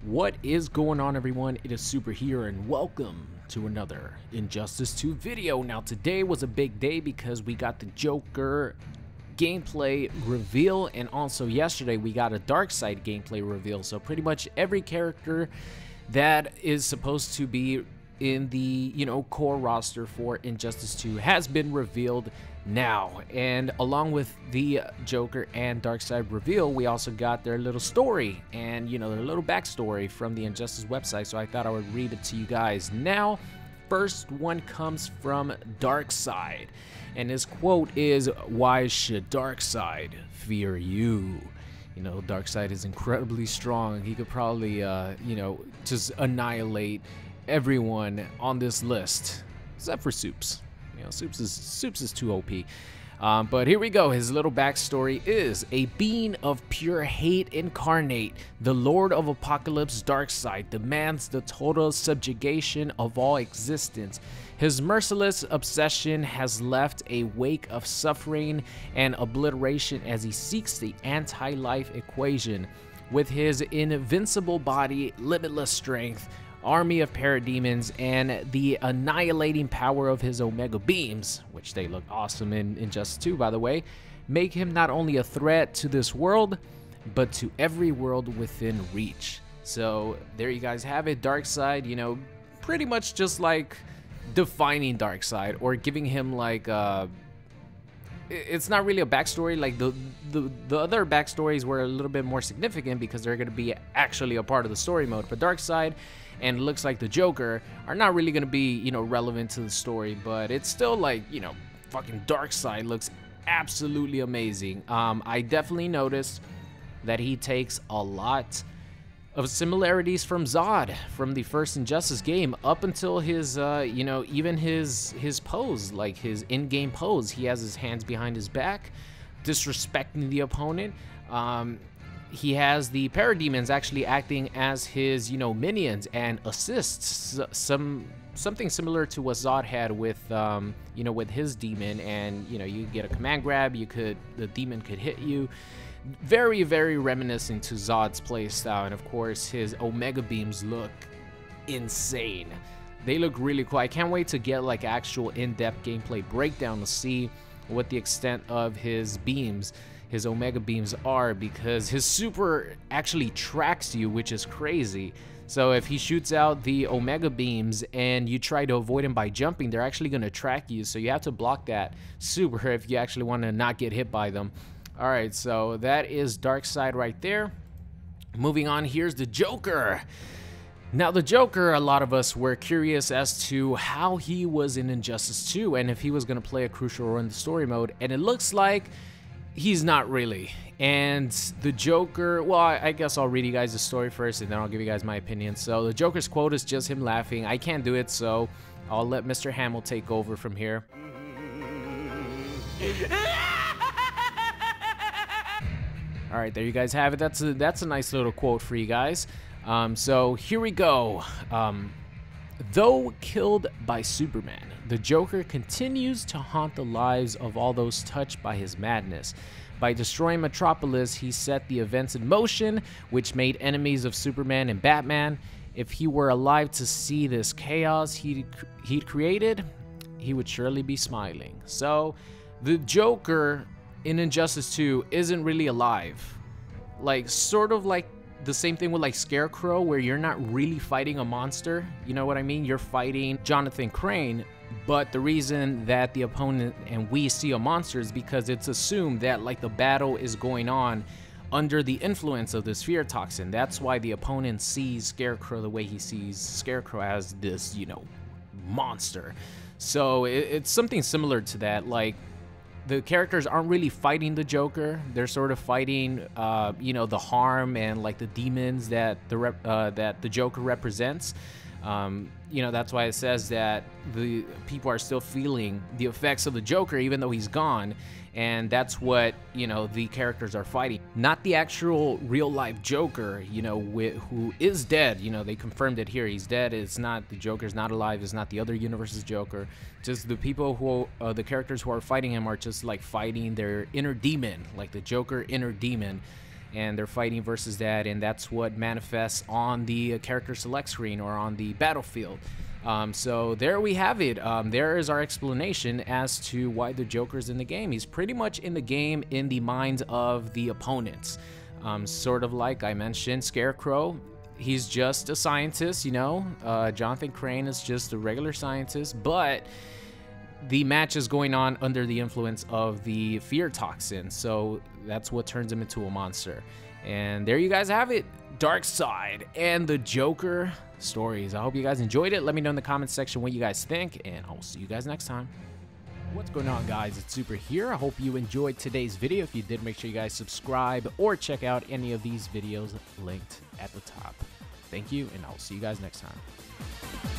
What is going on, everyone? It is Super here, and welcome to another Injustice 2 video. Now, today was a big day because we got the Joker gameplay reveal, and also yesterday we got a Darkseid gameplay reveal. So pretty much every character that is supposed to be in the core roster for Injustice 2 has been revealed now, and along with the Joker and Darkseid reveal, we also got their little story and their little backstory from the Injustice website. So I thought I would read it to you guys now. First one comes from Darkseid, and his quote is, "Why should Darkseid fear you?" Darkseid is incredibly strong. He could probably just annihilate everyone on this list except for Soups. Soups is too OP. But here we go. His little backstory is: a being of pure hate incarnate, the Lord of Apocalypse Darkseid demands the total subjugation of all existence. His merciless obsession has left a wake of suffering and obliteration as he seeks the anti-life equation. With his invincible body, limitless strength, army of parademons, and the annihilating power of his Omega beams, which they look awesome in Injustice 2, by the way, make him not only a threat to this world, but to every world within reach. So there you guys have it. Darkseid, pretty much just like defining Darkseid, or giving him like it's not really a backstory. Like the other backstories were a little bit more significant because they're going to be actually a part of the story mode. But Darkseid and it looks like the Joker are not really going to be relevant to the story, but it's still like fucking Darkseid looks absolutely amazing. I definitely noticed that he takes a lot of similarities from Zod from the first Injustice game, up until his even his pose, like his in-game pose. He has his hands behind his back, disrespecting the opponent. He has the parademons actually acting as his minions and assists, something similar to what Zod had with with his demon. And you get a command grab, the demon could hit you. Very, very reminiscent to Zod's playstyle. And of course, his Omega beams look insane. They look really cool. I can't wait to get like actual in-depth gameplay breakdown to see what the extent of his beams, his Omega beams, are, because his super actually tracks you, which is crazy. So if he shoots out the Omega beams and you try to avoid him by jumping, they're actually going to track you. So you have to block that super if you actually want to not get hit by them. All right, so that is Darkseid right there. Moving on, here's the Joker. Now, the Joker, a lot of us were curious as to how he was in Injustice 2 and if he was going to play a crucial role in the story mode, and it looks like he's not really. And the Joker, well, I guess I'll read you guys the story first and then I'll give you guys my opinion. So the Joker's quote is just him laughing. I can't do it, so I'll let Mr. Hamill take over from here. All right, there you guys have it. That's a nice little quote for you guys. So here we go. Though killed by Superman, the Joker continues to haunt the lives of all those touched by his madness. By destroying Metropolis, he set the events in motion, which made enemies of Superman and Batman. If he were alive to see this chaos he'd created, he would surely be smiling. So the Joker in Injustice 2 isn't really alive. Like, sort of like the same thing with like Scarecrow, where you're not really fighting a monster. You know what I mean? You're fighting Jonathan Crane, but the reason that the opponent and we see a monster is because it's assumed that like the battle is going on under the influence of this fear toxin. That's why the opponent sees Scarecrow the way he sees Scarecrow, as this, monster. So it's something similar to that. Like, the characters aren't really fighting the Joker. They're sort of fighting, the harm and like the demons that the Joker represents. That's why it says that the people are still feeling the effects of the Joker even though he's gone. And that's what, the characters are fighting. Not the actual real-life Joker, who is dead. They confirmed it here. He's dead. It's not, the Joker's not alive. It's not the other universe's Joker. Just the people who, the characters who are fighting him are just like fighting their inner demon, like the Joker inner demon. and they're fighting versus that, and that's what manifests on the character select screen or on the battlefield. So there we have it. There is our explanation as to why the Joker's in the game. He's pretty much in the game in the minds of the opponents. Sort of like I mentioned, Scarecrow. He's just a scientist, you know. Jonathan Crane is just a regular scientist, but the match is going on under the influence of the fear toxin. So that's what turns him into a monster. And there you guys have it. Darkseid and the Joker stories. I hope you guys enjoyed it. Let me know in the comments section what you guys think, and I'll see you guys next time. What's going on, guys? It's Super here. I hope you enjoyed today's video. If you did, make sure you guys subscribe or check out any of these videos linked at the top. Thank you, and I'll see you guys next time.